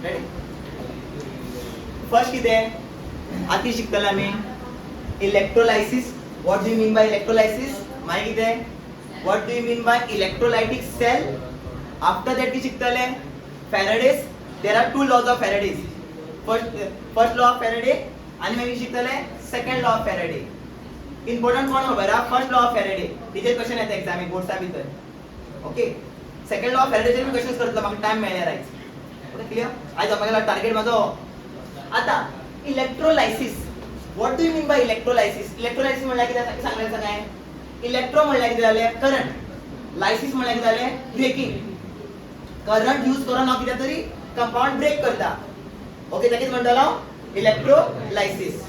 Ready first कितें आती शिकतले आमी electrolysis what do you mean by electrolysis मागीर कितें what do you mean by electrolytic cell after that कितें शिकतले Faraday's there are two laws of Faraday's first law of Faraday आनी मागीर शिकतले second law of Faraday important कोण खबर आहा फर्स्ट लॉ ऑफ फॅराडे तिचेर क्वेश्चन येता एग्जामीक बोर्ड्सा भितर ओके सेकंड लॉ ऑफ फॅराडेचेर मी क्वेश्चन्स करतलो म्हाका टायम मेळ्ळ्यार आयज ओके क्लियर आयज म्हाका टार्गेट म्हाजो आता electrolysis what do you mean by electrolysis electrolysis म्हणल्यार कितें सांगलें सगळें इलेक्ट्रो म्हणल्यार कितें जालें करंट लायसिस म्हणल्यार कितें जालें ब्रेकिंग करंट यूज करून हांव कितें तरी कंपाउंड ब्रेक करता ओके ताका कितें म्हणटलो इलेक्ट्रोलायसिस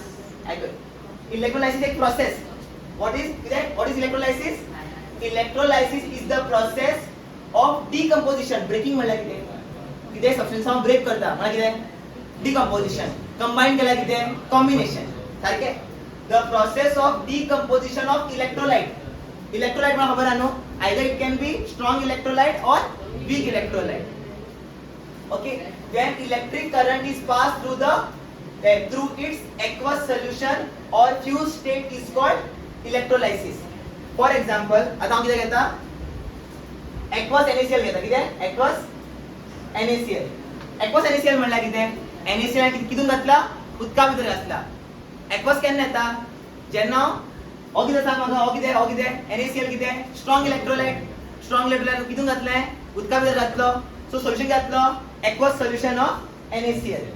इलेक्ट्रोलायसिस एक process what is electrolysis electrolysis is the process of decomposition breaking म्हणल्यार कितें कितें सबस्टन्स हांव ब्रेक करता म्हणल्यार कितें डिकम्पोजिशन कंबाइन केल्यार कितें कॉम्बिनेशन सारकें the process of decomposition of electrolyte electrolyte म्हाका खबर आहा न्हू either it can be strong electrolyte और weak electrolyte okay when electric current is passed through its aqueous solution or fused state is called electrolysis for example आता हांव कितें घेता aqueous NaCl घेता कितें aqueous NaCl म्हणल्यार कितें NaCl कितून घातला उदका भितर घातला aqueous केन्ना येता जेन्ना हो कितें सांग म्हाका हो कितें NaCl कितें स्ट्रॉंग इलेक्ट्रोलाइट कितून घातलें उदका भितर घातलो सो सोल्युशन घातलो aqueous solution of NaCl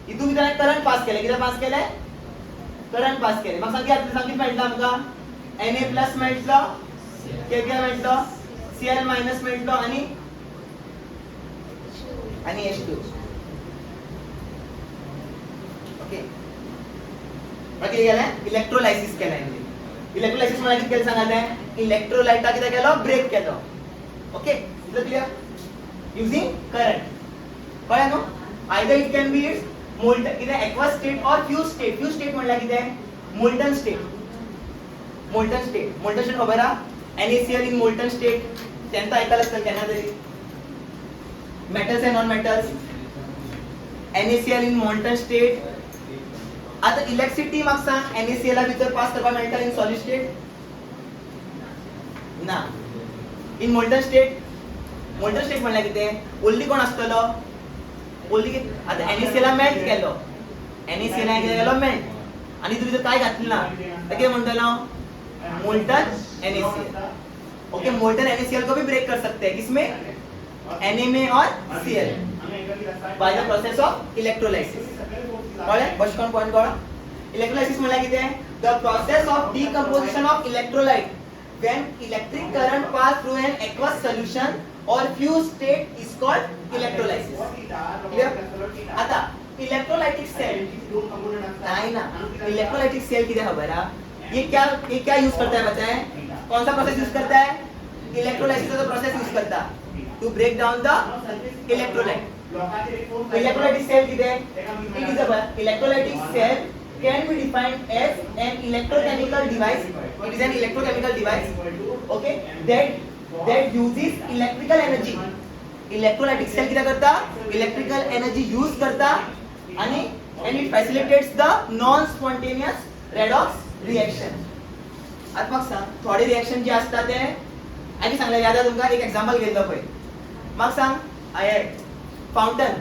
इतून भितर करंट पास केले कितें पास केले करंट पास केले म्हाका सांग मेळटा आमकां Na प्लस मेळटलो कितें मेळटलो Cl मायनस मेळटलो आनी H2 ओके मागीर कितें केलें इलेक्ट्रोलायसिस केलें इलेक्ट्रोलायसिस म्हळ्यार कितें केलें सांगात इलेक्ट्रोलाइटा कितें केलो ब्रेक केलो okay is clear using current कळ्ळें न्हू either it can B it's molten कितें एक्वस स्टेट और फ्यूज स्टेट म्हणल्यार कितें मोल्टन स्टेट खबर आहा NaCl इन मोल्टन स्टेट तेंता आयकलां आसतलें केन्ना तरी metals end non metals NaCl in molten state आता इलेक्ट्रिसिटी म्हाका सांग NaCl भितर पास करपाक मेळटा इन सॉलिड स्टेट ना इन मोल्टन स्टेट म्हणल्यार कितें ओन्ली कोण आसतलो ओन्ली आता NaCl मेल्ट केलो NaCl कितें केलो मेल्ट आनी तितून भितर काय घातलें ना तर कितें म्हणटलो molten NaCl okay molten NaCl को भी ब्रेक कर सकते हैं किसमें Na में और Cl by the process of electrolysis कळ्ळें फर्स्ट पॉइंट कळ्ळो इलेक्ट्रोलायसिस म्हणल्यार कितें the process of decomposition of electrolyte when electric current pass through an aqueous solution or fused state is called electrolysis clear आता electrolytic cell नहीं ना electrolytic cell किधर खबर है ये क्या यूज करता है बताएं कौन सा प्रोसेस यूज करता है इलेक्ट्रोलाइसिस का प्रोसेस यूज करता to break down the electrolytic cell किधर it is a electrolytic cell can be defined as an electrochemical device it is an electrochemical device okay that uses electrical energy electrolytic cell किती करता electrical energy use करता आणि and it facilitates the non spontaneous redox reaction आता मग सांग थोडे reaction जे असतात ते आधी सांगले याद आहे तुमका एक एग्जांपल घेतलं पय मग सांग आय फाउंटन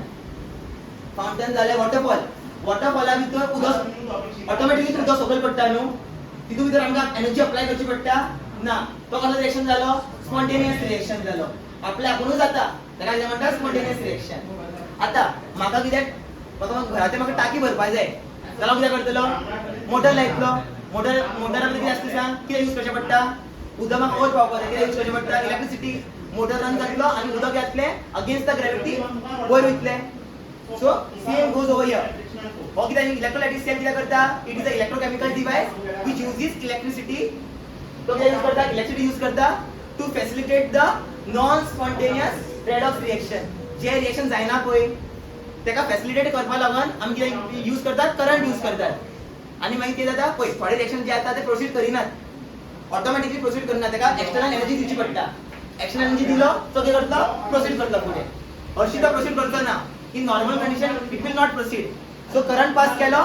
झाले वॉटरफॉला भितर उदक ऑटोमॅटिकली उदक सकयल पडटा न्हू तितून भितर आमकां एनर्जी अप्लाय करची पडटा ना तो कसलो रिएक्शन जालो स्पॉन्टेनियस रिएक्शन जालो आपल्या आपुणूच जाता ताका कितें म्हणटा स्पॉन्टेनियस रिएक्शन आता म्हाका घरांत म्हाका टाकी भरपाक जाय जाल्यार हांव कितें करतलो मोटर लायतलो मोटरा भितर कितें आसता सांग कितें यूज करचें पडटा उदक म्हाका वयर पावपाक जाय कितें यूज करचें पडटा इलेक्ट्रिसिटी मोटर रन जातलो आनी उदक येतलें अगेन्स्ट द ग्रॅविटी वयर वयतलें so same goes over here हो कितें इलेक्ट्रोलाइटिक सेल कितें करता it is a electrochemical device which uses electricity तो कितें यूज करता इलेक्ट्रिसिटी यूज करता to facilitate the non spontaneous redox reaction जे रिएक्शन जायना पळय तेका फॅसिलिटेट करपा लागून आमी कितें यूज करतात करंट यूज करतात आनी मागीर कितें जाता पळय थोडे रिएक्शन जे आसता ते प्रोसीड करिनात ऑटोमॅटिकली प्रोसीड करना तेका एक्सटर्नल एनर्जी दिवची पडटा एक्सटर्नल एनर्जी दिलो तो कितें करतलो प्रोसीड करतलो फुडें हरशीं तो प्रोसीड करचो ना In normal condition, it will not proceed. So current pass केलो,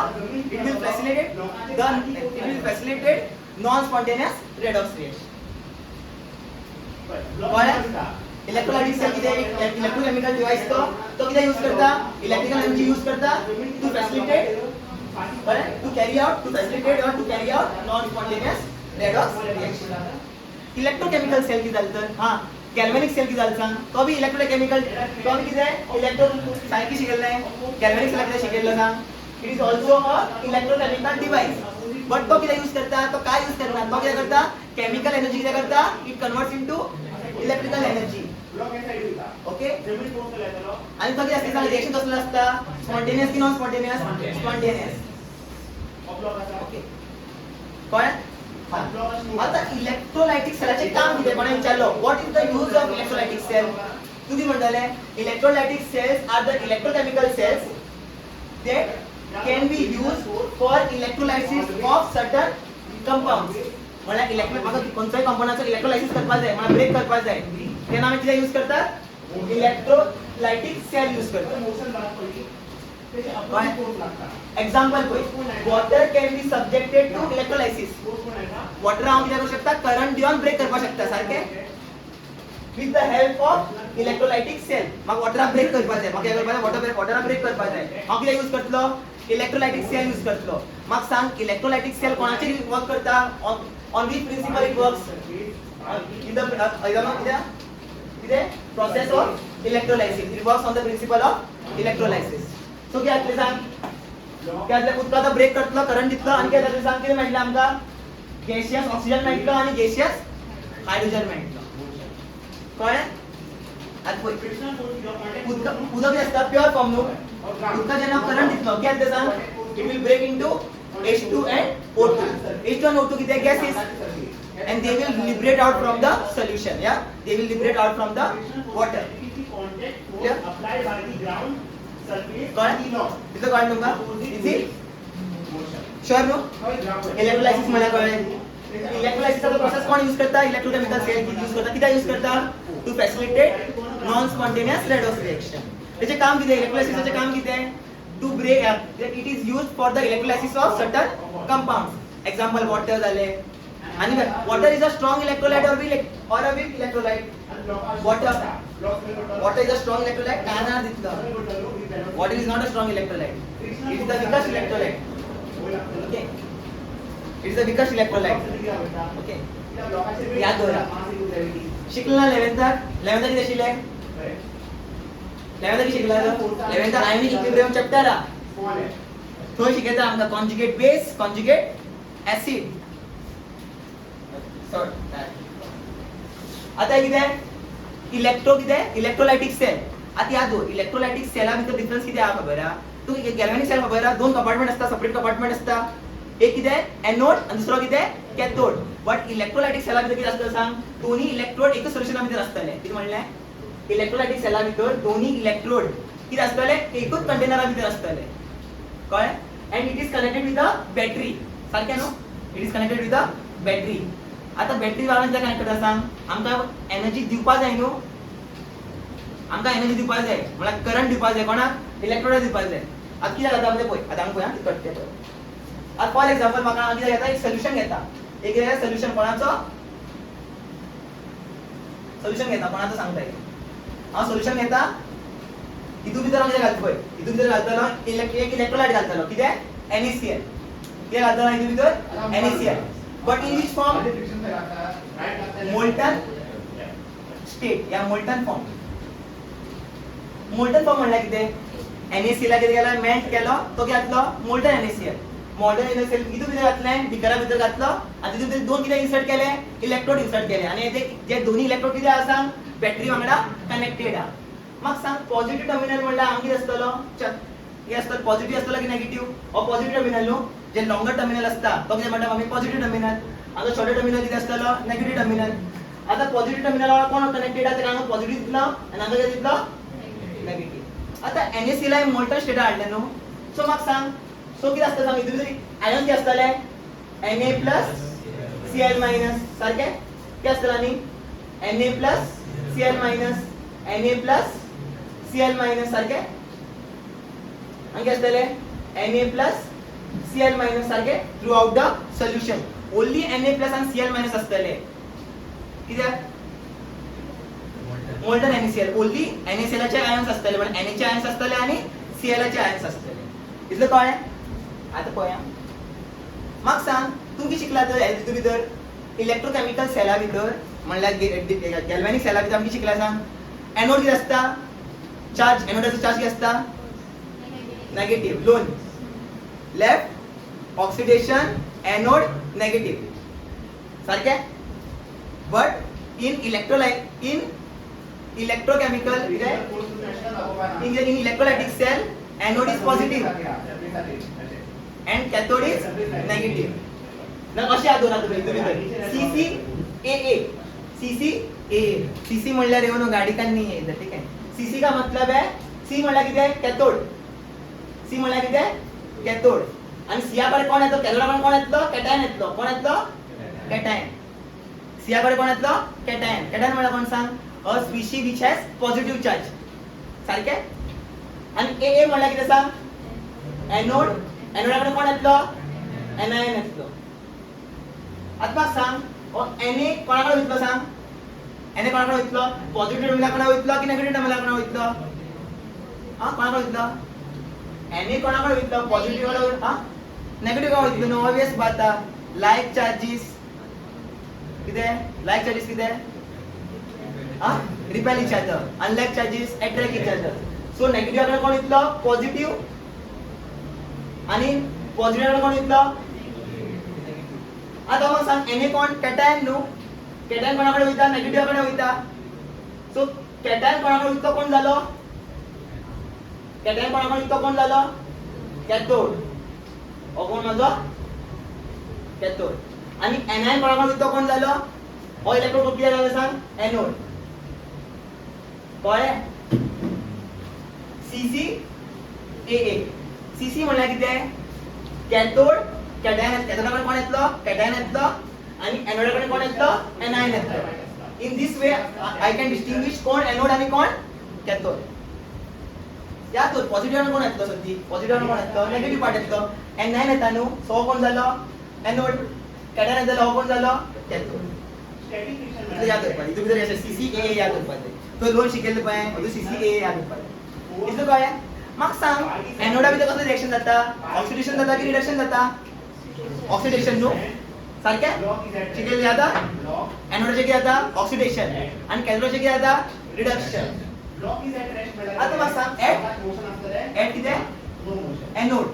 it will facilitate non-spontaneous redox reaction. कळलं? इलेक्ट्रोलाइटिक सेल किती इलेक्ट्रोकेमिकल डिवाइस तो किती यूज करता इलेक्ट्रिकल एनर्जी यूज करता to facilitate to carry out non spontaneous redox reaction. Electrochemical cell की जालतर हां गैल्वेनिक सेल की जाल सांग तो भी इलेक्ट्रोकेमिकल तो भी किती इलेक्ट्रो सायकी शिकलेले गैल्वेनिक सेल किती शिकलेलो सांग. It is also a electrochemical device but तो किती यूज करता तो काय यूज करता तो किती करता केमिकल एनर्जी किती करता it converts into electrical energy. Okay आणि तो किती असते सांग रिएक्शन कसलं असतं स्पॉन्टेनियस की नॉन स्पॉन्टेनियस स्पॉन्टेनियस. ओके कळलं? आता इलेक्ट्रोलाइटिक सेलचे काम किती कोणी विचारलो what is the use of electrolytic cell तुम्ही म्हणताले electrolytic cells are the electrochemical cells that can be used for electrolysis of certain compounds. मला इलेक्ट्रो मागं कोणत्याही कंपाऊंडचं इलेक्ट्रोलायसिस करपाक जाय मला ब्रेक करपाक जाय ते आम्ही किती यूज करतात इलेक्ट्रोलाइटिक सेल यूज करतात. एक्झाम्पल पळय water can be subjected to electrolysis. Water आम्ही किती करू शकता करंट दिवन ब्रेक करपाक शकता सारखे with the help of electrolytic cell. मग वॉटर ब्रेक करपाक जाय मग काय करपाक जाय वॉटर ब्रेक करपाक जाय हांव किती यूज करतलो इलेक्ट्रोलाइटिक सेल यूज करतलो. मग सांग इलेक्ट्रोलाइटिक सेल कोणाचेर वर्क करता on which principle it works in the process of electrolysis. It works on the principle of electrolysis. So क्या आतले सांग क्या आतले उदकाचो ब्रेक करतलो करंट दितलो आणि काय आतले सांग किती मेळटले आमका गॅसियस ऑक्सिजन मेळटलो आणि गॅसियस हायड्रोजन मेळटलो. कळ्ळें? आता पळय उदक जे असता प्युअर फॉर्म न्हू उदका जेन्ना करंट दितलो क्या आतले सांग it will break into H2 and O2. H2 and O2 किती gases and they will liberate out from the solution. Yeah, they will liberate out from the water. Yeah. Applied by the ground surface. Correct. Is the correct number? Is it? Sure no? Electrolysis मला कळलं. Electrolysis चा process कोण use करता? Electrochemical cell use करता. किती use करता? To facilitate non-spontaneous redox reaction. त्याचे काम किती? Electrolysis चे काम किती आहे? To break that it is used for the electrolysis of certain compounds. Example water झाले आणि water is a strong electrolyte or a weak electrolyte. Water is a strong electrolyte काना दिसतं. Water is not a strong electrolyte. It is the weakest electrolyte. Okay. It is the weakest electrolyte. Okay. याद धरा. शिकला 11th किती शिकले? 11th शिकला 11th ionic equilibrium chapter थंय शिकयता आमकां कॉन्जुगेट बेस कॉन्जुगेट ऍसिड. आता कितें इलेक्ट्रोलाइटिक सेल आता याद दवर इलेक्ट्रोलाइटिक सेला भितर डिफरन्स कितें आहा खबर आहा तू गॅल्वेनिक सेल खबर आहा दोन कंपार्टमेंट असता सेपरेट कंपार्टमेंट असता एक कितें एनोड आणि दुसरो कितें कॅथोड. बट इलेक्ट्रोलाइटिक सेला भितर कितें आसता सांग दोन्ही इलेक्ट्रोड एकच सोल्युशना भितर आसतले कितें म्हणलें इलेक्ट्रोलाइटिक सेला भितर दोन्ही इलेक्ट्रोड कितें आसतले एकूच कंटेनरा भितर आसतले कळ्ळें. End it is connected with a battery सारकें न्हू it is connected with a battery. आता बॅटरी वाल्यान कितें कनेक्ट करता सांग आमकां एनर्जी दिवपाक जाय न्हू आमकां एनर्जी दिवपाक जाय म्हळ्यार करंट दिवपाक जाय कोणाक इलेक्ट्रोडाक दिवपाक जाय. आता कितें जाता म्हणजे पळय आतां आमी पळया कट ते आता फॉर एक्झाम्पल म्हाका कितें घेता एक सोल्युशन घेता एक सोल्युशन कोणाचो सोल्युशन घेता कोणाचो सांगता हांव सोल्युशन घेता हितू भितर हांव कितें घालता पळय हितू भितर घालतलो एक इलेक्ट्रोलाइट घालतलो कितें NaCl कितें घालतलो हितू भितर NaCl but in which form molten state या मोल्टन फॉर्म म्हणल्यार कितें NaCl ला कितें केला मेल्ट केलो तो घातलो मोल्टन NaCl हितू भितर घातलें बिकरा भितर घातलो आनी तितून भितर दोन कितें इन्सर्ट केले इलेक्ट्रोड इन्सर्ट केले आनी जे दोन्ही इलेक्ट्रोड कितें आसा बॅटरी वांगडा कनेक्टेड आहा. मग सांग पॉझिटिव्ह टर्मिनल म्हणल्यार हांव कितें आसतलो हे आसतलो पॉझिटिव्ह आसतलो की नेगेटिव्ह हो पॉझिटिव्ह टर्मिनल न्हू जे लॉंगर टर्मिनल असता तो कितें म्हणटा आमी पॉझिटिव्ह टर्मिनल आता शॉर्टर टर्मिनल कितें आसतलो नेगेटिव्ह टर्मिनल. आता पॉझिटिव्ह टर्मिनल वांगडा कोण कनेक्टेड आहा तेका हांव पॉझिटिव्ह दितलो आनी हांगा कितें दितलो नेगेटिव्ह. आता NaCl ला मोल्टन स्टेट हाडले न्हू सो म्हाका सांग सो कितें आसता सांग हितून आयन कितें आसतले Na+Cl- सारकें कितें आसतलें आनी Na+Cl- Na+Cl- सारकें आणि काय असतले Na plus Cl minus सारखे throughout the solution. Only Na plus and Cl minus असतले. कित्याक molten NaCl only NaCl चे आयन्स असतले पण Na चे आयन्स असतले आणि Cl चे आयन्स असतले. इतलं कळ्ळें? आता पळया. म्हाका सांग तुम्ही शिकला तर एलजी भितर इलेक्ट्रोकेमिकल सेला भितर म्हणल्यार गॅल्व्हॅनिक सेला भितर आमची शिकला सांग एनोड कितें आसता चार्ज एनोडाचो चार्ज कितें आसता नेगेटिव्ह लोन लेफ्ट ऑक्सिडेशन एनोड नेगेटिव्ह सारखे but in electrochemical in electrolytic cell anode is positive and cathode is negative. ना कशें आहा दोन तुम्ही CCAA CC म्हणल्यार येऊ नो गाडी का नहीं है इधर ठीक है. CC का मतलब है C म्हणल्यार कितें कैथोड C म्हणल्यार कितें कैथोड आणि C कडे कोण येतो कैथोडा कडे कोण येतलो कॅटायन येतलो कोण येतलो कॅटायन C कडे कोण येतलो कॅटायन कॅटायन म्हणल्यार कोण सांग a species which has positive charge सारखे आणि AA म्हणल्यार कितें सांग एनोड एनोडा कडे कोण येतलो एनायन येतलो. आता म्हाका सांग Na कोणा कडे वयतलो सांग Na कोणा कडे वयतलो पॉझिटिव्ह टर्मिनल कडे वयतलो की नेगेटिव्ह टर्मिनल कडे वयतलो हा कोणा कडे वयतलो Na कोणा कडे वयतलो पॉझिटिव्ह कडे हा नेगेटिव्ह कडे वयतलो नो ऑब्वियस बात आहे लाइक चार्जेस कितें लाइक चार्जेस कितें हा repel each other unlike charges attract each other so negative कडे कोण वयतलो पॉझिटिव्ह आणि पॉझिटिव्ह कडे कोण वयतलो आता मग सांग Na कोण कॅटायन न्हू कॅटायन कोणाकडे वयता नेगेटिव्ह कडे वयता सो कॅटायन कोणाकडे वयतो कोण जालो कॅटायन कोणाकडे वयतो कोण जालो कॅथोड हो कोण माझो कॅथोड आणि एनायन कोणाकडे वयतो कोण जालो हो इलेक्ट्रोड किती जालो सांग एनोड कळ्ळें CCAA CC म्हणल्यार कितें कॅथोड कॅटायन कॅथोडाकडे कोण येतलो कॅटायन येतलो आणि एनोडाकडे कोण येतलो एनायन येतलो. In this way I can distinguish कोण एनोड आणि कोण कॅथोड या तो पॉझिटिव्ह कोण येतलो सद्दी पॉझिटिव्ह कोण येतलो नेगेटिव्ह पार्ट येतलो एनायन येता न्हू सो कोण जालो एनोड कॅटायन जालो हो कोण जालो कॅथोड इतले याद करपाचे इतले भितर अशें CCAA याद करपाचे तो दोन शिकयले पळय तो CCAA याद करपाचे इतले कळ्ळें. म्हाका सांग एनोडा भितर कसलें रिएक्शन जाता ऑक्सिडेशन जाता की रिडक्शन जाता ऑक्सिडेशन न्हू सारखे शिकयले जाता एनोडाचे कितें जाता ऑक्सिडेशन आणि कॅथोडाचे कितें जाता रिडक्शन. आता म्हाका सांग एट कितें एनोड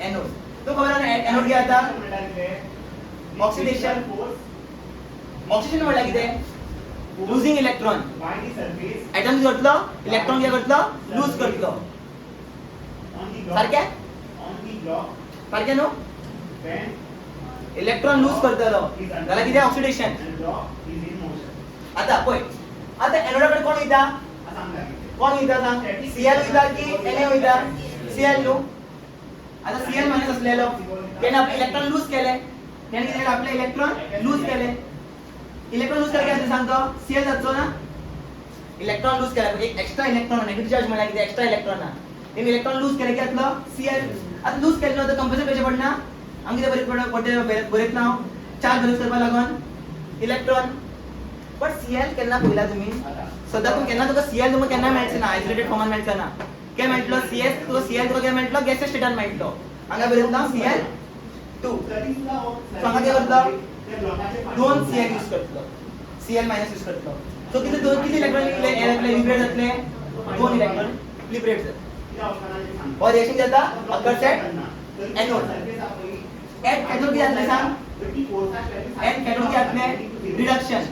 एनोड तो खबर आहा एनोड कितें जाता ऑक्सिडेशन ऑक्सिडेशन म्हणल्यार कितें लूजिंग इलेक्ट्रॉन एटम करतलो इलेक्ट्रॉन कितें करतलो लूज करतलो सारखे सारखे न्हू इलेक्ट्रॉन लूज करतलो जाल्यार कितें ऑक्सिडेशन. आता पळय आता एनोडा कडे कोण वयता सांग Cl वयता की Na वयता Cl न्हू आता Cl मायनस असलेलो त्याने आपले इलेक्ट्रॉन लूज केले त्याने कितें आपले इलेक्ट्रॉन लूज केले इलेक्ट्रॉन लूज केले काय सांगतो Cl जातलो ना इलेक्ट्रॉन लूज केला एक एक्स्ट्रा इलेक्ट्रॉन नेगेटिव्ह चार्ज म्हणल्यार कितें एक्स्ट्रा इलेक्ट्रॉन ना तेने इलेक्ट्रॉन लूज केले की जातलो Cl आता लूज केले नंतर कंपोजिशन कशें पडना आमी कितें बरयत ना चार्ज बॅलन्स करपा लागून इलेक्ट्रॉन पण Cl केन्ना पळयला तुम्ही सद्दा तूं केन्ना तुका Cl तुका केन्ना मेळचें ना आयसोलेटेड फॉर्मान मेळचें ना काय मेळटलो CS तुका Cl तुका केन्ना मेळटलो गॅसियस स्टेटान मेळटलो हांगा बरयत ना Cl2 सो हांगा कितें करतलो दोन Cl यूज करतलो Cl मायनस यूज करतलो सो कितें दोन किती इलेक्ट्रॉन लिबरेट जातले दोन इलेक्ट्रॉन लिबरेट जातले और रिएक्शन जाता occurs at anode at cathode कितें जातलें सांग एट कॅथोड कितें जातलें रिडक्शन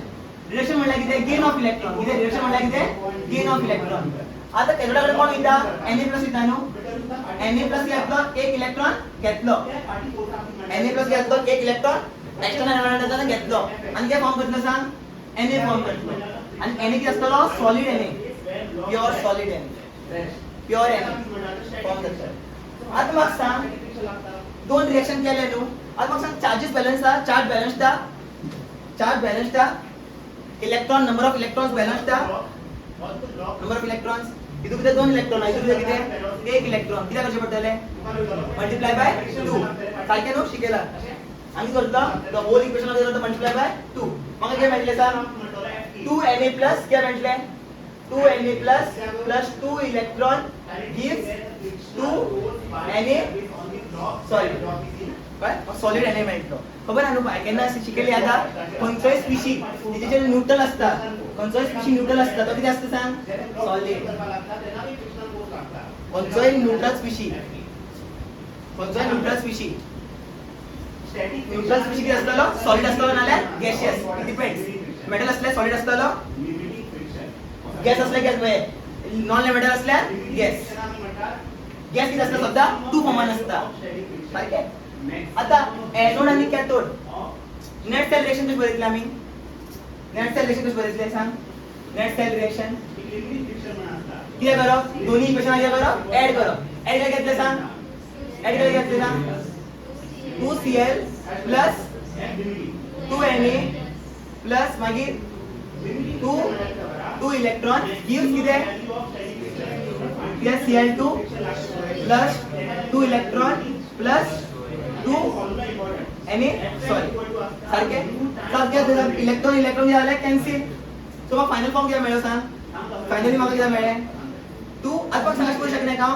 रिडक्शन म्हणल्यार कितें गेन ऑफ इलेक्ट्रॉन कितें रिडक्शन म्हणल्यार कितें गेन ऑफ इलेक्ट्रॉन. आता कॅथोडा कडे कोण वयता Na प्लस वयता न्हू Na प्लस घेतलो एक इलेक्ट्रॉन घेतलो Na प्लस घेतलो एक इलेक्ट्रॉन एक्सटर्नल एनवायरमेंटान घेतलो आणि काय फॉर्म करतलो सांग Na फॉर्म करतलो आणि Na कितें आसतलो solid Na pure solid Na pure Na form करतलो. आता म्हाका सांग दोन रिएक्शन केले न्हू आता म्हाका सांग चार्जेस बॅलन्स आहा चार्ज बॅलन्स्ड आहा electron number of electrons balanced आहा नंबर ऑफ इलेक्ट्रॉन्स इतू कितें 2 इलेक्ट्रॉन इतू कितें 1 इलेक्ट्रॉन कित्याक करचें पडटलें मल्टिप्लाय बाय 2 सारकें न्हू शिकयलां आनी करता the whole equation of the multiply by 2 म्हाका कितें मेळटलें सांग 2Na प्लस कितें मेळटलें 2Na plus 2 electron gives 2Na solid काय सॉलिड Na मेळटलो खबर आहा न्हू बाय केन्ना शिकयली आतां खंयचोय स्पिशी तिचे न्यूट्रल आसता खंयचोय स्पिशी न्यूट्रल आसता तो कितें आसता सांग सॉलिड खंयचोय न्यूट्रल स्पिशी न्यूट्रल स्पिशी कितें आसतलो सॉलिड आसतलो नाल्यार गॅशियस इट डिपेंड्स मेटल असल्यार सॉलिड आसतलो गॅस असल्यार गॅस नॉन मेटल असल्यार गॅस कितें आसता सद्दां 2 फॉर्मान असता सारकें आता एनोड आणि कॅथोड नेट सेल रिएक्शन कशी बरयतले आमी नेट सेल रिएक्शन कशी बरयतले सांग नेट सेल रिएक्शन कितें करप दोन्ही इक्वेशन कितें करप ऍड करप ऍड केले घेतले सांग ऍड केले घेतले सांग 2Cl प्लस 2Na प्लस मागीर 2 इलेक्ट्रॉन गिव्स कितें Cl2 plus 2 electron plus 2 Na sorry सारखे इलेक्ट्रॉन इलेक्ट्रॉन जे आले कॅन्सल सो म्हाका फायनल फॉर्म कितें मेळ्ळो सांग फायनली म्हाका कितें मेळ्ळें 2 आतां सांगूंक करूं शकना हांव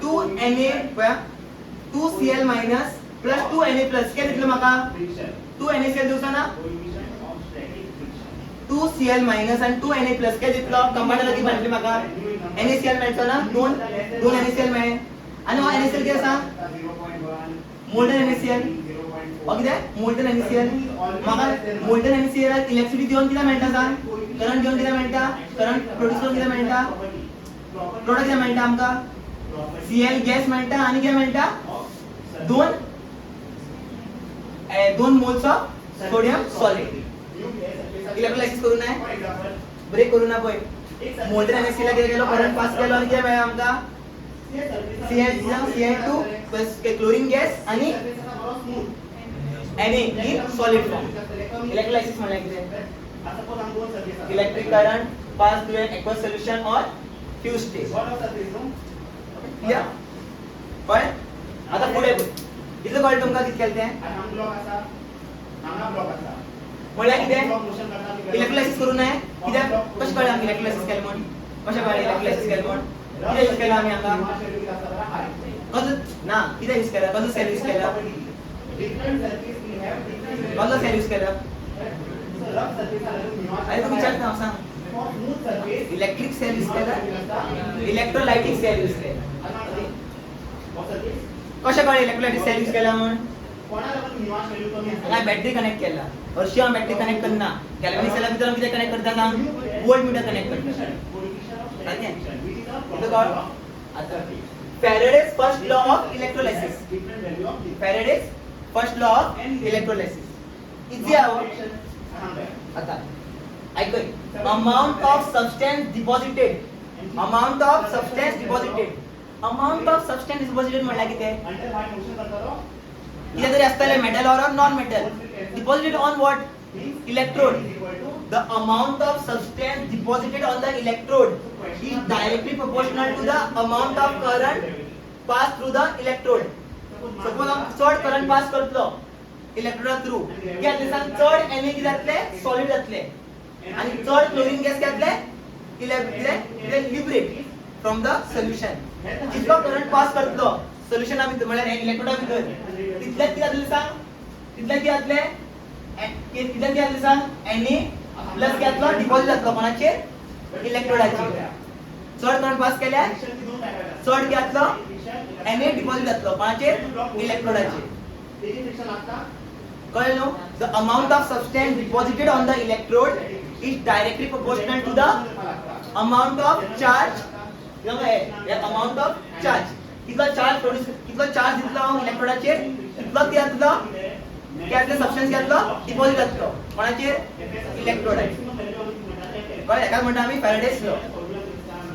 2Na पळया 2Cl minus plus 2Na plus कितें दितलो म्हाका 2NaCl दिवचा ना 2Cl मायनस आणि 2Na प्लस कितें दितलो कंबाईन जाल्यार कितें मेळटलें म्हाका NaCl मेळचो ना 2 NaCl मेळ्ळे आनी हो NaCl कितें सांग मोल्टन NaCl हो कितें मोल्टन NaCl म्हाका मोल्टन NaCl इलेक्ट्रिसिटी दिवन कितें मेळटा सांग करंट दिवन कितें मेळटा करंट प्रोड्यूस करून कितें मेळटा प्रोडक्ट कितें मेळटा आमकां Cl गॅस मेळटा आनी कितें मेळटा 2 moles of sodium solid electrolysis करू ना ब्रेक करू ना पळय मोल्टन NaCl ला कितें केलो करंट पास केलो आनी कितें मेळ्ळें आमकां Cl2 प्लस क्लोरीन गॅस आणि Na in solid form electrolysis म्हळ्यार कितें electric current pass through an aqueous solution और फ्यूज स्टेज क्लियर पण आता पुढे इतलं कळलं तुमका कितें केलें तें म्हळ्यार कितें इलेक्ट्रोलायसिस करू नये कित्याक कशें कळ्ळें आमकां इलेक्ट्रोलायसिस केलें म्हण कशें कळ्ळें इलेक्ट्रोलायसिस केलें म्हण कितें यूज केला आमी हांगा कसलो ना कितें यूज केला कसलो सेल यूज केला कसलो सेल यूज केला अरे तू विचारता हांव सांग इलेक्ट्रिक सेल यूज केला इलेक्ट्रोलायटिक सेल यूज केला कशें कळ्ळें इलेक्ट्रोलायटिक सेल यूज केला म्हण हांगा बॅटरी कनेक्ट केला हरशी हांव बॅटरी कनेक्ट करना गॅल्वेनिक सेला भितर कितें कनेक्ट करता सांग वोल्ट मीटर कनेक्ट करता सारकें इतलो कळ आता Faraday's first law of electrolysis Faraday's first law of electrolysis easy आहे आता ऐकय amount of substance deposited म्हळ्यार कितें कितें तरी आसतलें metal or non metal deposited on what electrode the amount of substance deposited on the electrode is directly proportional to the amount of current passed through the electrode suppose हम चड current pass करतलो electrode through क्या जातले सांग चड Na कितें जातले solid जातले आणि चड क्लोरीन गॅस जातले लिबरेट फ्रॉम द सॉल्यूशन जितलो करंट पास करतलो सॉल्यूशना भितर म्हळ्यार इलेक्ट्रोडा भितर तितल्याक कितें जातले सांग तितल्याक कितें जातले कितें जातले सांग Na प्लस घेतलो डिपॉझिट जातलो कोणाचेर इलेक्ट्रोडाचेर चड करंट पास केल्यार चड घेतलो Na डिपॉझिट जातलो कोणाचेर इलेक्ट्रोडाचेर कळ्ळें न्हू the amount of substance deposited on the electrode is directly proportional to the amount of charge amount of charge कितलो चार्ज दितलो इलेक्ट्रोडाचेर कितलो दितलो त्यातले सबस्टन्स घेतलो डिपॉझिट जातलो कोणाचेर इलेक्ट्रोडाचेर कळ्ळें हेका म्हणटा आमी फॅराडेज लॉ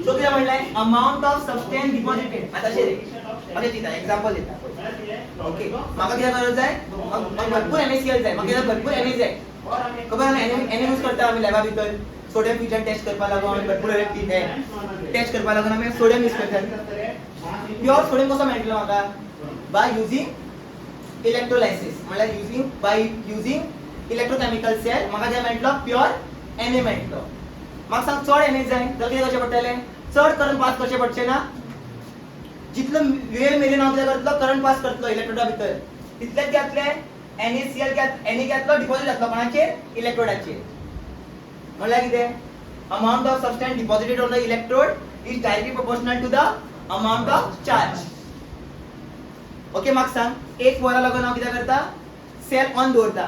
सो कितें म्हणलें अमाउंट ऑफ सबस्टन्स डिपॉझिटेड आतां अशें दिता एग्जांपल दिता ओके म्हाका कितें गरज जाय म्हाका भरपूर NaCl जाय म्हाका भरपूर Na जाय खबर आहा Na यूज करता आमी लॅबा भितर सोडियम फ्युजन टेस्ट करपा लागून भरपूर टेस्ट करपा लागून आमी सोडियम यूज करतात. प्युअर सोडियम कसो मेळटलो म्हाका बाय युजिंग इलेक्ट्रोलायसिस म्हळ्यार युजिंग इलेक्ट्रोकेमिकल सेल म्हाका जे मेळटलो प्युअर Na मेळटलो. म्हाका सांग चड Na जाय जाल्यार कितें करचें पडटलें चड करंट पास करचें पडचें ना. जितलो वेळ मेरेन हांव कितें करतलो करंट पास करतलो इलेक्ट्रोडा भितर तितलेच घातले NaCl Na घातलो डिपॉझिट जातलो कोणाचेर इलेक्ट्रोडाचेर. म्हळ्यार कितें amount of substance deposited on the electrode is directly proportional to the amount of charge. Okay म्हाका सांग एक वरा लागून हांव कितें करता सेल ऑन दवरता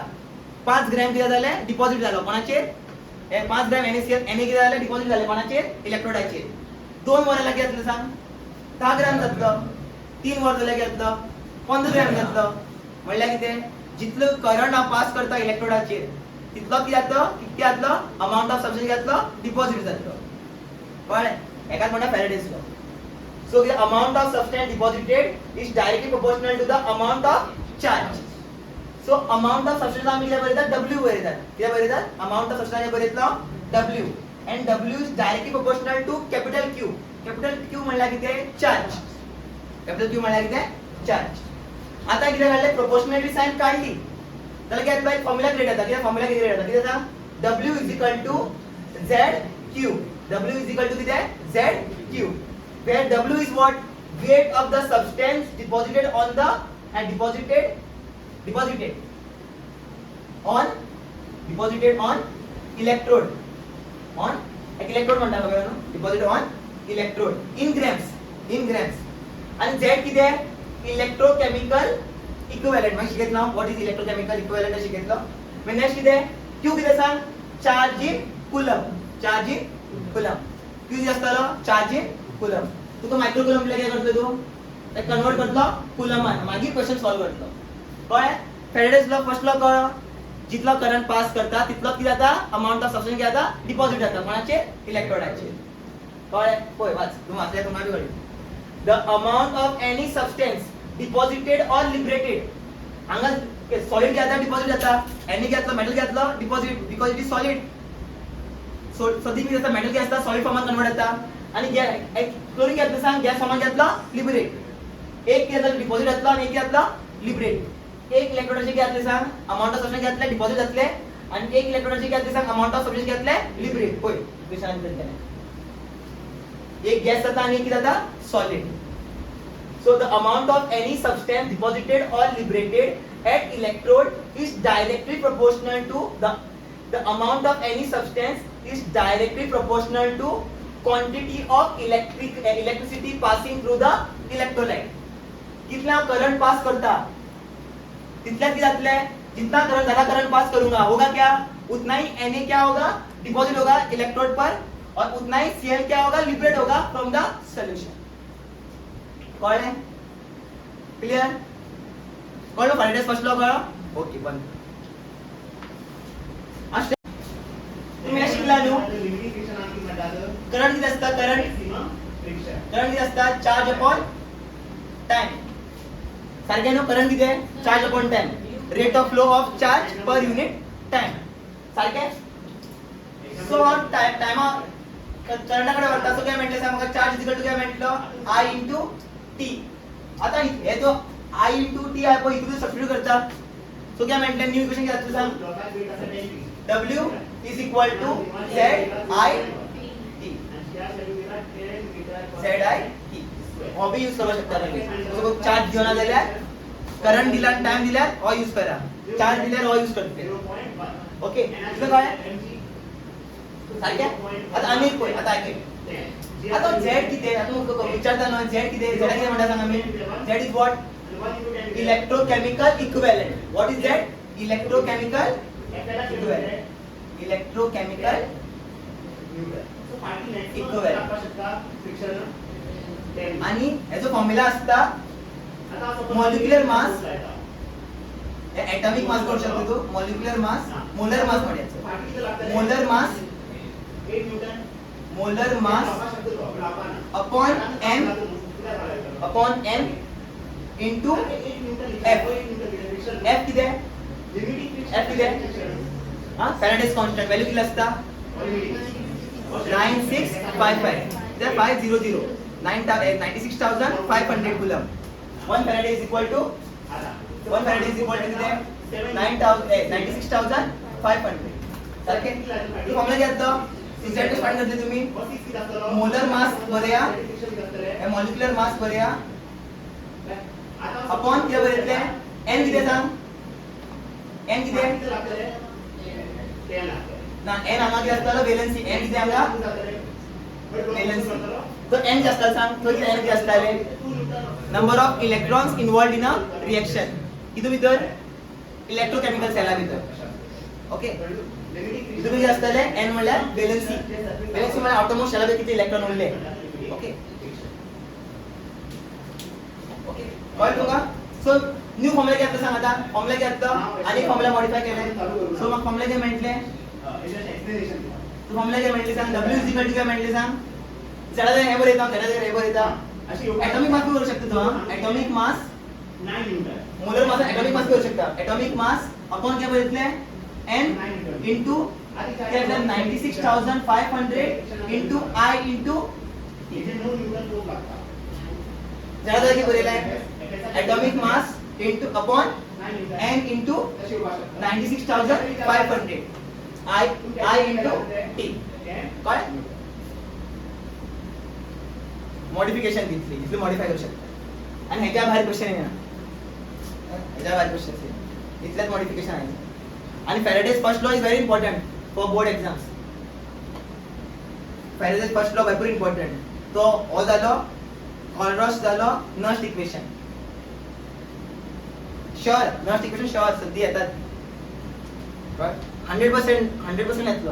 5 ग्रॅम कितें जाले डिपॉझिट जालो कोणाचेर 5 ग्रॅम NaCl Na कितें जाले डिपॉझिट जाले कोणाचेर इलेक्ट्रोडाचेर. 2 वरा लागीं जातले सांग 10 ग्रॅम जातलो 3 वर जाल्यार घेतलो 15 ग्रॅम जातलो. म्हळ्यार कितें जितलो करंट हांव पास करता इलेक्ट्रोडाचेर तितलो कितें जातलो कितके जातलो अमाउंट ऑफ सबस्टन्स जातलो डिपॉझिट जातलो. कळ्ळें एकाच म्हणटा Faraday's law. So the amount of substance deposited is directly proportional to the amount of charge. So amount of substance आमी कितें बरयतात W बरयतात. कितें बरयतात amount of substance बरयतलो W and W is directly proportional to capital Q. capital Q म्हणल्यार कितें charge. capital Q म्हणल्यार कितें चार्ज. आता कितें काडले प्रोपोर्शनॅलिटी साइन काढली जाल्यार कितें जातलो एक फॉर्म्युला क्रिएट जाता. कितें फॉर्म्युला क्रिएट जाता कितें सांग W is equal to ZQ. W is equal to कितें ZQ. Where W is what weight of the substance deposited on the and deposited on electrode on electrode म्हणटा बघा न्हू deposited on electrode in grams आणि Z कितें electrochemical equivalent मागीर शिकयत ना what is electrochemical equivalent शिकयतलो. मागीर next कितें Q कितें सांग चार्ज इन कुलम. Q कितें आसतलो charge in coulomb. Tuka micro coulomb कितें करतलो तू ते कन्वर्ट करतलो कुलमान मागीर क्वेश्चन सॉल्व करतलो. कळ्ळें फॅरेडेज लॉ फर्स्ट लॉ कळ्ळो जितलो करंट पास करता तितलो कितें जाता अमाउंट ऑफ सबस्टन्स कितें जाता डिपॉझिट जाता कोणाचेर इलेक्ट्रोडाचेर. कळ्ळें पळय वाच तूं वाचल्यार तुम्हाला बी कळटा. The amount of any substance deposited or liberated हांगा सॉलिड जाता डिपॉझिट जाता Na घेतलो मेटल घेतलो deposit because it is solid. सदी कितें जाता मेटल कितें आसता सॉलिड फॉर्मान कन्वर्ट जाता आणि क्लोरीन घेतलं सांग गॅस फॉर्मान घेतलो लिबरेट. एक कितें जाता डिपॉझिट जातलो आणि एक घेतलो लिबरेट. एक इलेक्ट्रोडाचे घेतले सांग अमाउंट ऑफ सबस्टन्स घेतले डिपॉझिट जातले आणि एक इलेक्ट्रोडाचे घेतले सांग अमाउंट ऑफ सबस्टन्स घेतले लिबरेट. पळय क्वेश्चन केलें एक गॅस जाता आणि एक कितें जाता solid. So the amount of any substance deposited or liberated at electrode is directly proportional to the amount of any substance is directly proportional to quantity of electricity passing through the electrolyte. कितना current pass करता तितला की जातले जितना current ज्यादा current pass करूंगा होगा क्या उतना ही Na क्या होगा डिपॉजिट होगा इलेक्ट्रोड पर और उतना ही Cl क्या होगा लिबरेट होगा फ्रॉम द सॉल्यूशन. कळ्ळें क्लियर कळ्ळो फॅरेडेज फर्स्ट लॉ कळ्ळो ओके बंद. तुम्ही शिकला न्हू करंट किती असता करंट किती असता चार्ज अपॉन टाइम. सारखे न्हू करंट किती आहे charge upon time rate of flow of charge per unit time सारखे. सो टाइम करंटाकडे वरता सो काय म्हटले सांग म्हाका चार्ज इक्वल टू काय म्हटलो I into T. आता हे तो I into T आहे पण इकडे सबस्टिट्यूट करता सो काय म्हटले न्यू इक्वेशन काय असतं सांग W is equal to ZI T. Hobby use करू शकता तुम्ही. चार्ज घेऊन आलेल्या करंट दिला टाइम दिला हो यूज करा चार्ज दिल्यावर हो यूज करते. ओके इथलं काय सारखे. आता आम्ही कोण आता ऐक आता Z किती आता विचारता ना Z किती Z किती म्हणता सांग आम्ही Z is what electrochemical equivalent. What is Z electrochemical equivalent electrochemical equivalent. आणि याचा फॉर्म्युला असता मॉलिक्युलर मास एटॉमिक मास करू शकतो तू मॉलिक्युलर मास मोलर मास म्हणायचं molar mass upon m into f. f किती आहे f किती आहे हा फॅराडेज कॉन्स्टंट व्हॅल्यू किती असता 9655. There 500. 96,500 coulomb. 1 Faraday is equal to 1 Faraday is equal to 96,500. Okay तो फॉर्मुला क्या था इनसाइड फाइंड करते तुम्ही मोलर मास बऱ्या हे मॉलिक्युलर मास बऱ्या अपॉन किती बरेतले n किती सांग n किती ना n हांगा किती आसतालो वॅलेन्सी n किती हांगा वॅलेन्सी तो n जास्त सांग तो किती n किती आसताले number of electrons involved in a reaction किती भितर इलेक्ट्रोकेमिकल सेला भितर ओके इथं किती असतले n म्हणल्यार वॅलेन्सी वॅलेन्सी म्हणजे ऑटोमोस्ट सेला किती इलेक्ट्रॉन उरले ओके ओके कळलं तुका सो न्यू फॉर्मुला किती सांग आता फॉर्मुला किती आता आणि फॉर्मुला मॉडिफाय केले सो मग फॉर्मुला किती म्हटले तो फॉर्मुला किती म्हटले सांग w काय म्हटले सांग जरा हे बरं येता जरा हे बरं येता ॲटॉमिक मास करू शकतो तो atomic mass 9 Newton molar mass atomic mass करू शकता ॲटॉमिक मास अपॉन काय बघितले n into 96,500 into I into ज्यादा की बरेला है atomic mass into upon n into 96,500 I into t काय मॉडिफिकेशन घेतली इथले मॉडिफाय करू शकता आणि ह्याच्या बाहेर क्वेश्चन आहे ना ह्याच्या बाहेर क्वेश्चन आहे इथल्याच मॉडिफिकेशन आहे आणि Faraday's first law is very important for board exams Faraday's first law भरपूर इम्पॉर्टंट तो हो जालो कॉलरॉस जालो Nernst equation sure Nernst equation sure सद्दी येतात 100% येतलो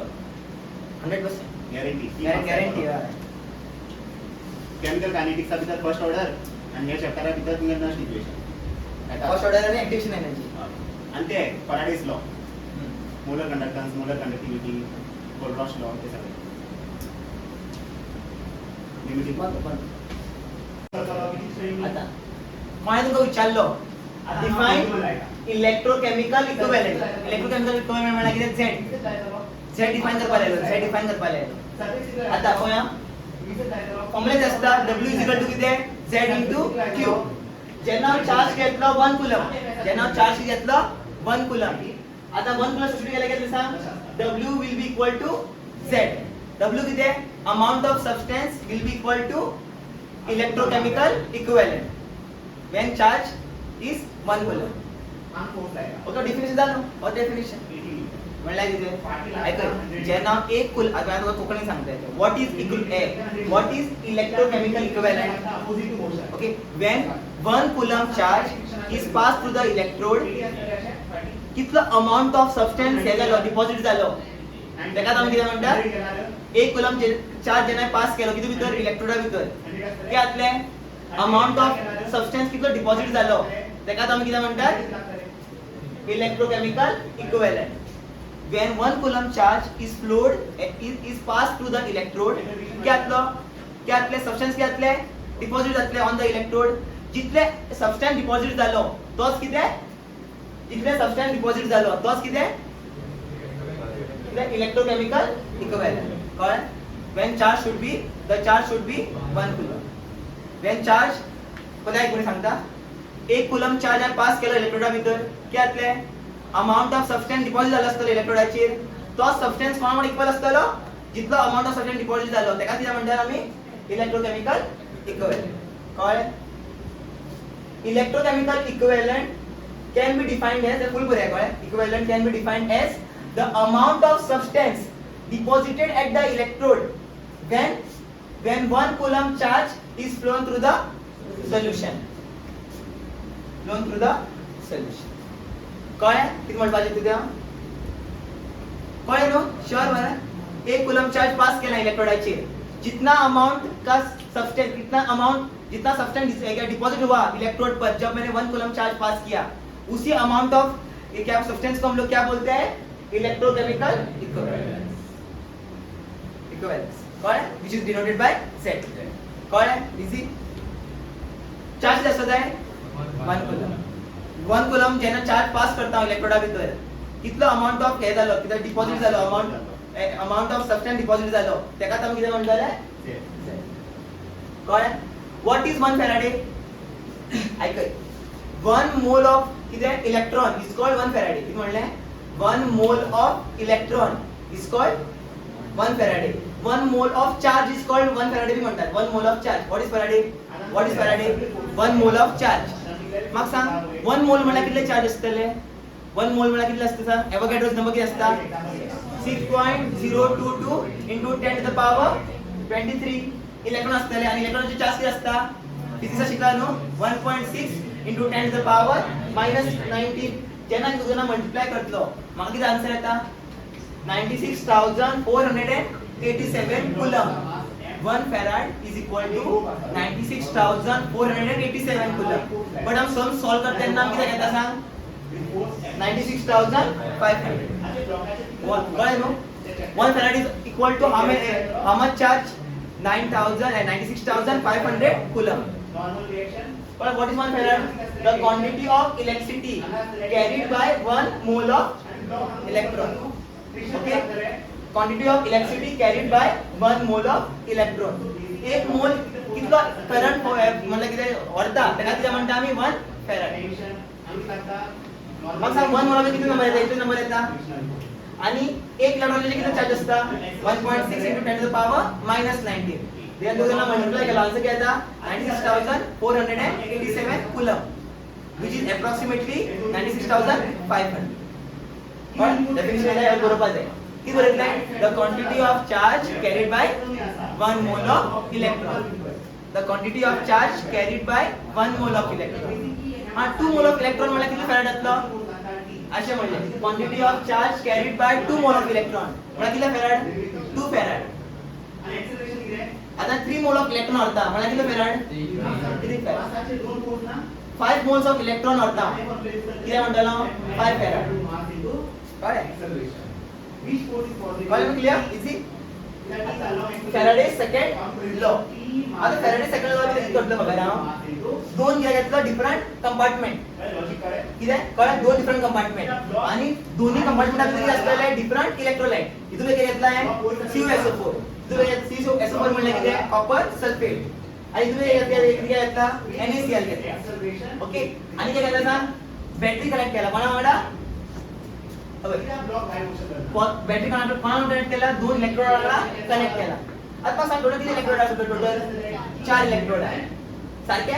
100% गॅरंटी केमिकल कायनेटिक्सचा भितर फर्स्ट ऑर्डर आणि या चॅप्टरा भितर तुमगे नस्ट इक्वेशन फर्स्ट ऑर्डर आणि एक्टिव्हेशन एनर्जी आणि ते Faraday's law molar conductance molar conductivity कोलरॉस law ते सगळे लिमिटिंग आता मला तुमका विचारलो डिफाइन इलेक्ट्रोकेमिकल इक्विव्हॅलेंट म्हणजे किती Z डिफाइन करपा लायलो आता पळया फॉर्मुला असता W किती Z Q जेन्ना चार्ज घेतलो 1 कूलम जेन्ना चार्ज घेतलो 1 कूलम आता 1 कूलम सबस्टिट्यूट केला किती सांग W will be equal to Z W किती amount of substance will be equal to electrochemical equivalent when charge is 1 coulomb okay definition झालं और डेफिनेशन म्हणला किती ऐका जेन्ना 1 कूलम आता तुका कोंकणी सांगता येता what is electrochemical equivalent okay when 1 coulomb charge is passed through the electrode कितलो अमाउंट ऑफ सबस्टन्स हे जालो डिपॉझिट जालो तेका आमी कितें म्हणटा 1 कूलम चार्ज जेन्ना पास केलो कितें भितर इलेक्ट्रोडा भितर ते आतले अमाउंट ऑफ सबस्टन्स कितलो डिपॉझिट जालो तेका आमी कितें म्हणटात electrochemical equivalent when 1 coulomb charge is flowed is passed through the electrode क्या आतले सबस्टन्स क्या आतले डिपॉझिट जातले ऑन द इलेक्ट्रोड जितले सबस्टन्स डिपॉझिट जालो तोच कितें जितले सबस्टन्स डिपॉझिट जालो तोच कितें इलेक्ट्रोकेमिकल इक्विव्हॅलेंट कळ्ळें when charge should be 1 coulomb when charge पता एक कोणी सांगता 1 coulomb चार्ज पास केलो इलेक्ट्रोडा भितर क्या आतले अमाउंट ऑफ सबस्टन्स डिपॉझिट जालो आसतलो इलेक्ट्रोडाचेर तो सबस्टन्स कोणा इक्वल आसतलो जितलो अमाउंट ऑफ सबस्टन्स डिपॉझिट जालो तेका कितें म्हणटात आमी इलेक्ट्रोकेमिकल इक्विव्हॅलेंट कळ्ळें electrochemical equivalent can be defined as full पूरा है equivalent can be defined as the amount of substance deposited at the electrode when 1 coulomb charge is flown through the solution कळ्ळें कितें म्हणपाचें तुका कळ्ळें न्हू श्योर मरे 1 coulomb charge pass केला इलेक्ट्रोडाचेर जितना अमाउंट का सब्सटेंस जितना सब्सटेंस डिपॉजिट हुआ इलेक्ट्रोड पर जब मैंने 1 coulomb चार्ज पास किया उसी अमाउंट ऑफ ये क्या सब्सटेंस को हम लोग क्या बोलते हैं इलेक्ट्रोकेमिकल इक्विवेलेंस कळ्ळें which is denoted by Z कळ्ळें इजी चार्ज असता है 1 coulomb 1 coulomb जेन्ना चार्ज पास करता इलेक्ट्रोडा भितर कितलो अमाउंट ऑफ हे जालो कितें डिपॉजिट जालो amount amount of substance deposit जालो तेका आमी कितें म्हणटले Cell. कळ्ळें what is 1 farad ऐकय 1 mole of कितें electron is called 1 farad कितें म्हणलें 1 mole of electron is called 1 farad 1 mole of charge is called 1 farad बी म्हणतात 1 mole of charge what is farad 1 mole of charge मग सांग 1 mole म्हळ्यार कितले charge असतले 1 mole म्हळ्यार कितले असता सांग एवोगॅड्रोस नंबर किती असता 6.022 into 10 to the power 23 electron असतले आणि इलेक्ट्रॉनचे चार्ज किती असता फिजिक्स शिकला न्हू 1.6 into 10 to the power -19 जेन्ना तुका मल्टिप्लाय करतलो म्हाका किती आन्सर येता 96,487 coulomb 1 farad is equal to 96,487 coulomb but हम सम सॉल्व करते तेन्ना किती येता सांग 96,500 कळ्ळें न्हू 1 farad is equal to how much charge 96,500 coulomb but what is 1 farad the quantity of electricity carried by 1 mole of electron okay quantity of electricity carried by 1 mole of electron एक मोल कितलो करंट म्हणल्यार कितें व्हरता तेका कितें म्हणटा आमी 1 farad मग सांग 1 मोलाचो किती नंबर येता इतलो नंबर येता आणि 1 इलेक्ट्रॉनचे किती चार्ज असता 1.6 into 10 to the power -19 then दोघांना मल्टिप्लाय केला आन्सर किती येता 96,487 coulomb which is approximately 96,500 पण डेफिनेशन आहे बरोबर आहे किती बरोबर आहे the quantity of charge carried by 1 mole of electron the quantity of charge carried by 1 mole of electron हा 2 mole of electron मला किती फॅराड असलं असे म्हणले quantity of charge carried by 2 mole of electron मला किती फॅराड 2 फॅराड आता 3 mole of electron होता मला किती फॅराड किती फॅराड 5 moles of electron होता किती म्हणतालो 5 फॅराड कळ्ळें कळ्ळें clear easy Faraday second law आता फॅराडे सेकंड लॉ किती करतलो बघा हांव दोन घेतलं डिफरंट कंपार्टमेंट कितें कळ्ळें दोन डिफरंट कंपार्टमेंट आणि दोन्ही कंपार्टमेंटात किती असलेले डिफरंट इलेक्ट्रोलाइट इतून किती घेतलाय CuSO4 इतून CuSO4 म्हणजे किती कॉपर सल्फेट आणि इतून किती घेतला NaCl घेतला ओके आणि काय घेतला सांग बॅटरी कनेक्ट केला कोणा वांगडा बॅटरी कनेक्ट केला दोन इलेक्ट्रोडला कनेक्ट केला आता सांग टोटल किती इलेक्ट्रोड आहे टोटल 4 इलेक्ट्रोड आहे सारखे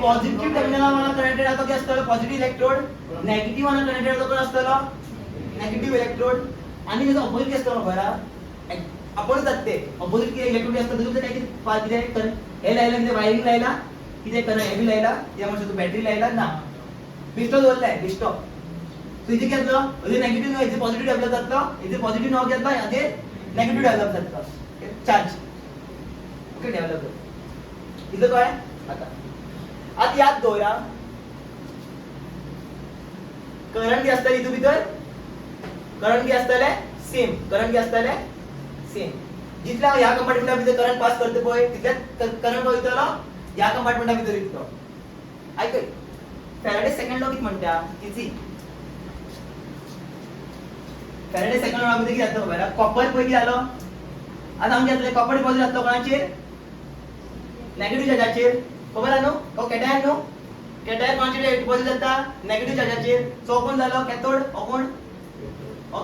पॉझिटिव्ह टर्मिनलला कनेक्टेड असतो की असतो पॉझिटिव्ह इलेक्ट्रोड नेगेटिव्ह वाला कनेक्टेड असतो कोण असतो नेगेटिव्ह इलेक्ट्रोड आणि त्याचा अपोजिट असतो बघा अपोजिट असते अपोजिट की इलेक्ट्रोड असतो दुसरे काही पाच दिले तर हे लायला किती वायरिंग लायला किती करंट हेवी लायला त्यामुळे तू बॅटरी लायला ना बिस्टो जोडलाय बिस्टो तो इथे घेतलं इथे नेगेटिव्ह नो इथे पॉझिटिव्ह डेव्हलप जातो इथे पॉझिटिव्ह नो घेतला इथे नेगेटिव्ह डेव्हलप जातो चार्ज ओके डेव्हलप होतो इथं काय आता याद दवरा करंट किती असतले इथं भितर करंट किती असतले सेम करंट किती असतले सेम जितल्या ह्या कंपार्टमेंटा भितर करंट पास करते पळय तितल्या करंट वयतलो ह्या कंपार्टमेंटा भितर येतलो ऐकय फॅराडे सेकंड लॉ किती म्हणता इजी फॅराडे सेकंड लॉ मध्ये किती जातो बघा कॉपर पयली जालो आता आमचे घेतले कॉपर डिपॉझिट असतो कोणाचेर नेगेटिव्ह चार्जाचेर खबर आहे नो तो कॅटायन नो कॅटायन कोणाचेर डिपॉझिट जाता नेगेटिव्ह चार्जाचेर सो कोण जालो कॅथोड कोण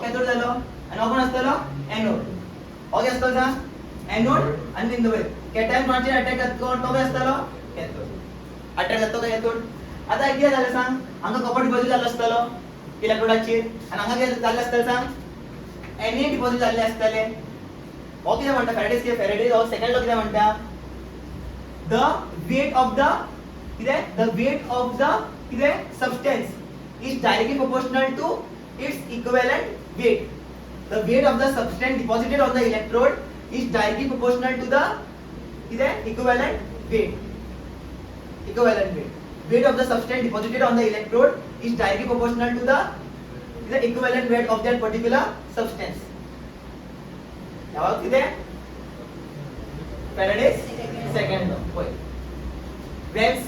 कॅथोड जालो आणि कोण असतलो एनोड ओके असतो सांग एनोड आणि बिंदू कॅटायन कोणाचेर अटॅक करतो तो काय असतलो कॅथोड अटॅक करतो काय कॅथोड आता किती झालं सांग हांगा कॉपर डिपॉझिट झालं असतलो इलेक्ट्रोडाचेर आणि हांगा किती झालं असतलं सांग Na डिपॉझिट झाले असतले ओके म्हणता फॅराडे सेकंड लॉ किती म्हणता the weight of the substance is directly proportional to its equivalent weight the weight of the substance deposited on the electrode is directly proportional to the equivalent weight weight of the substance deposited on the electrode is directly proportional to the equivalent weight of that particular substance now Faraday's second law. When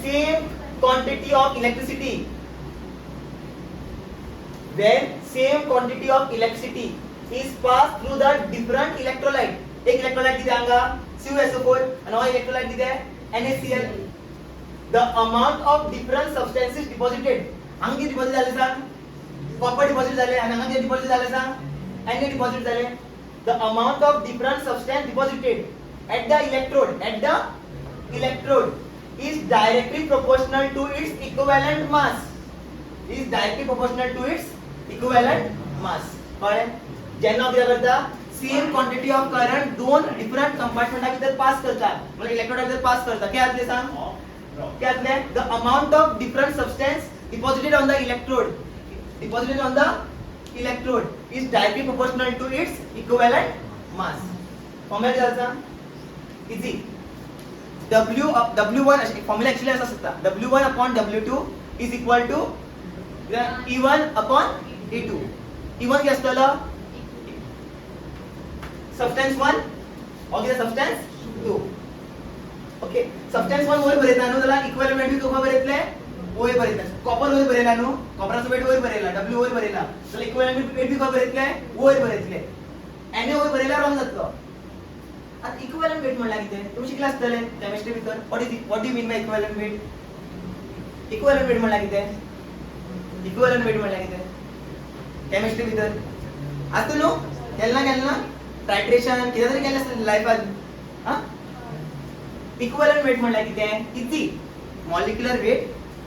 same quantity of electricity is passed through the different electrolyte. एक electrolyte किती हांगा CuSO4 and हो electrolyte किती NaCl. The amount of different substances deposited. हांगा किती deposit झाले सांग? Copper deposit झाले आणि हांगा किती deposit झाले सांग? Na deposit झाले. The amount of different substance deposited at the electrode is directly proportional to its equivalent mass. Is directly proportional to its equivalent mass. कळले? जेन्ना कितें करता सेम क्वांटिटी ऑफ करंट दोन डिफरंट कंपार्टमेंटा भितर pass करता म्हणजे इलेक्ट्रोडा भितर पास करता काय आतले सांग काय आतले the amount of different substance deposited on the electrode is directly proportional to its equivalent mass. Formula किती आसा इझी W1 फॉर्म्युला ऍक्च्युअली असा असता W1 upon W2 is equal to E1 upon E2. E1 किती असतलो substance 1 और किती substance 2. Okay substance 1 वयर बरयता न्हू जाल्यार इक्विवलेंट वेट तुका बरयतले वयर बरयतले कॉपर वयर बरयला न्हू कॉपराचो वेट वयर बरयला W वयर बरयला जाल्यार इक्विवलेंट वेट तुका बरयतले वयर बरयतले Na वयर बरयला रॉंग जातलो. आता इक्विवलेंट वेट म्हणल्यार कितें तुम्ही शिकला आसतले केमिस्ट्री भितर what do you mean by equivalent weight. Equivalent weight म्हणल्यार कितें इक्विवलेंट वेट म्हणल्यार कितें केमिस्ट्री भितर आसता न्हू केन्ना टायट्रेशन कितें तरी केलें आसता लायफान हां. इक्विवलेंट वेट म्हणल्यार कितें इझी मॉलिक्युलर वेट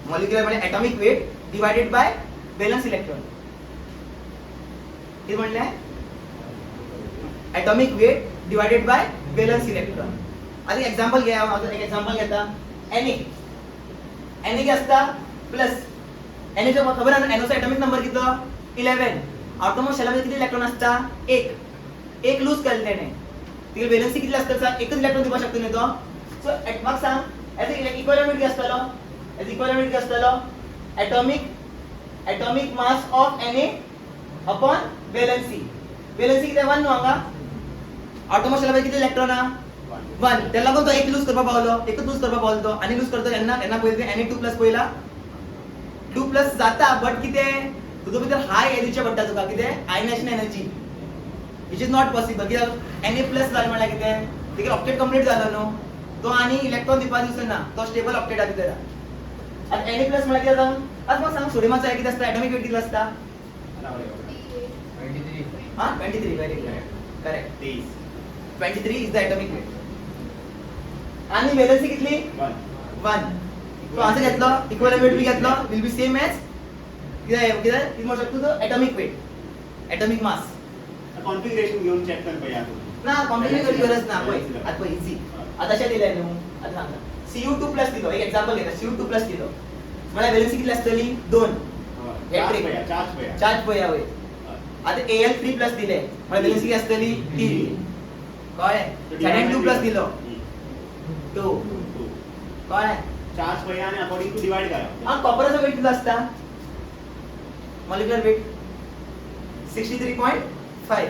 म्हणजे atomic weight divided by valence electron. कितें म्हणलें atomic weight divided by valence electron. आता एक्झाम्पल घ्या हांव एक एक्झाम्पल घेता Na कितें आसता प्लस Na चा खबर आसा NO चा ॲटॉमिक नंबर कितलो 11. आटोमोस शेलामध्ये किती इलेक्ट्रॉन असता एक लूज केले त्याने तिकडे वॅलेन्सी किती असतं सांग एकच इलेक्ट्रॉन दिवू शकतो नाही तो. सो म्हाका सांग एज इक्विवलेंट किती असतलो इक्विवलेंट किती असतलो atomic mass of Na upon valency किती 1 न्हू हांगा आटोमोस शेलामध्ये किती इलेक्ट्रॉन हा 1 त्याला लागून तो एक लूज करपा पावलो एकच लूज करपा पावलो तो आणि लूज करता यांना पहिले Na2+ पहिला 2+ जाता बट कितें तुका भितर हाय एनर्जी पडटा तुका कितें ionisation energy which is not possible कित्याक Na+ जालें म्हळ्यार कितें तिका ऑक्टेट कंप्लीट जालो न्हू तो आनी इलेक्ट्रॉन दिवपाक दिसना तो स्टेबल ऑक्टेटा भितर. आतां Na+ म्हळ्यार कितें जाता आतां म्हाका सांग सोडियमाचो कितें आसता ॲटॉमिक वेट कितलो आसता 23 हां 23 very correct 23 is the atomic weight आणि वॅलेन्सी कितली 1 तो आन्सर घेतलो इक्विवलेंट वेट बी घेतलो विल बी सेम एज कितें म्हणू शकतो तो atomic weight atomic mass. Configuration घेऊन चेक कर पळया तू ना कॉम्प्लिकेट करची गरज ना पळय आता पळय इझी आता अशें दिलें न्हू आतां सांगता Cu2+ दिलो एक एक्झाम्पल घेता Cu2+ दिलो म्हळ्यार वॅलेन्सी कितली आसतली 2 चार्ज पळया वयर. आता Al3+ दिले म्हळ्यार वॅलेन्सी किती आसतली 3 कळ्ळें Zn2+ दिलो 2 कळ्ळें चार्ज पळया आणि अकॉर्डिंग टू डिवाइड करा. हां कॉपराचो वेट कितलो आसता मॉलिक्युलर वेट 63.5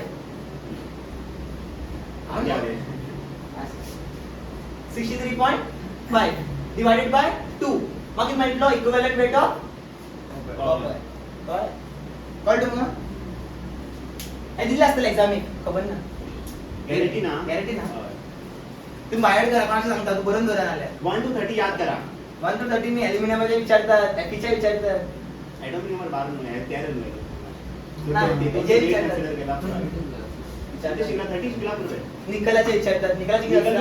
63.5 divided by 2 मागीर मेळटलो इक्विवलेंट वेट ऑफ कॉपर. कळ्ळें तुमकां हे दिल्लें आसतलें एग्जामीक खबर ना गॅरंटी ना तुम्ही बाहेर करा कोणाशी सांगता तू बरोवन दवरा नाल्यार 1 to 30 याद करा 1 to 30 मी एल्युमिनियमचे विचारतात एफीचे विचारतात ॲटॉमिक नंबर 12 न्हू आहे 13 न्हू निकलाचे विचारतात निकलाचे किती असतात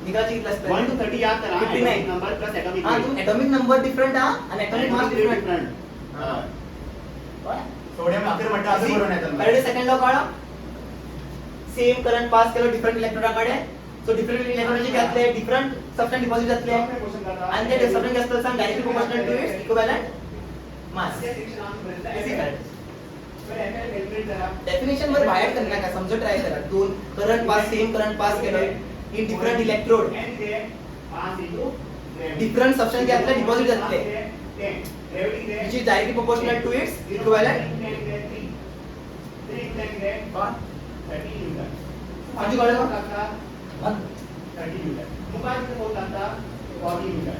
निकलाचे किती असतात 1 to 30 याद करा 59 नंबर प्लस ॲटॉमिक हां तू ॲटॉमिक नंबर डिफरंट हा आणि ॲटॉमिक मास डिफरंट सोडियम अक्षर म्हणता असं करून येतात पहिले सेकंड लॉ काढा सेम करंट पास केलो डिफरंट इलेक्ट्रोडाकडे सो डिफरंट इलेक्ट्रॉनचे घातले डिफरंट सबस्टन्स डिपॉझिट जातले आणि ते सबस्टन्स असतात सांग directly proportional to its equivalent mass. Definition वर बाहेर करणार का समजून ट्राय करा दोन current pass same current pass केलोय in different electrode different substance घातले डिपॉझिट जातले which is directly proportional to its equivalent. म्हणजे कळलं का 30 मीटर मुखात होत आता 40 मीटर